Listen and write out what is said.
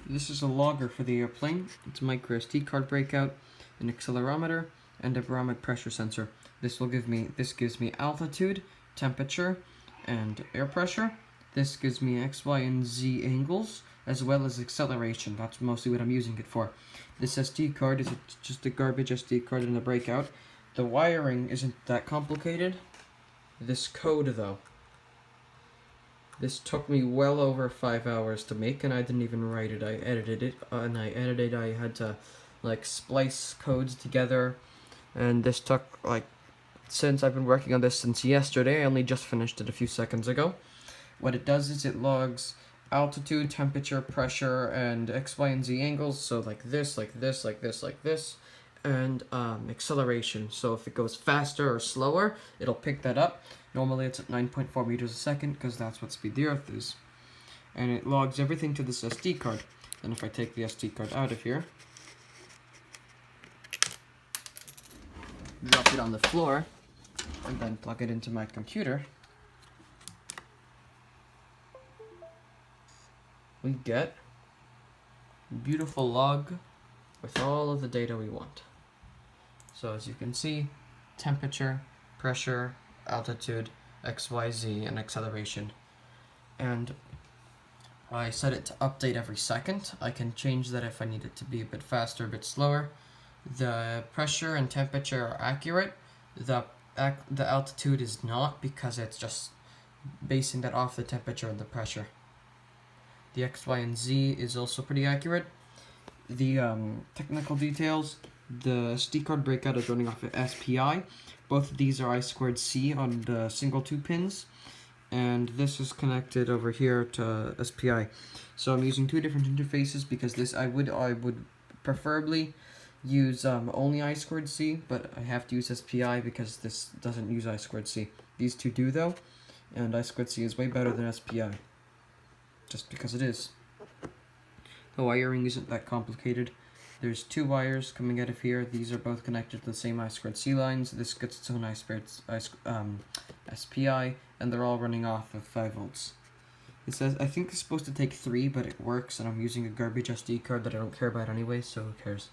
This is a logger for the airplane. It's a micro SD card breakout, an accelerometer, and a barometric pressure sensor. This gives me altitude, temperature, and air pressure. This gives me X, Y, and Z angles, as well as acceleration. That's mostly what I'm using it for. This SD card is just a garbage SD card in the breakout. The wiring isn't that complicated. This code, though. This took me well over 5 hours to make, and I didn't even write it. I edited it, I had to, splice codes together, and this took, since I've been working on this since yesterday. I only just finished it a few seconds ago. What it does is it logs altitude, temperature, pressure, and X, Y, and Z angles, so like this, and acceleration. So if it goes faster or slower, it'll pick that up. Normally it's at 9.4 meters a second, because that's what speed the Earth is. And it logs everything to this SD card. And if I take the SD card out of here, drop it on the floor, and then plug it into my computer, we get a beautiful log with all of the data we want. So as you can see, temperature, pressure, altitude, XYZ, and acceleration. And I set it to update every second. I can change that if I need it to be a bit faster, a bit slower. The pressure and temperature are accurate. The altitude is not, because it's just basing that off the temperature and the pressure. The X, Y, and Z is also pretty accurate. The technical details, the SD card breakout is running off of SPI. Both of these are I2C on the single 2 pins, and this is connected over here to SPI. So I'm using 2 different interfaces, because this I would preferably use only I2C, but I have to use SPI because this doesn't use I2C. These two do though, and I2C is way better than SPI, just because it is. The wiring isn't that complicated. There's 2 wires coming out of here. These are both connected to the same I2C lines. This gets its own SPI, and they're all running off of 5 volts. It says, I think it's supposed to take 3, but it works, and I'm using a garbage SD card that I don't care about anyway, so who cares.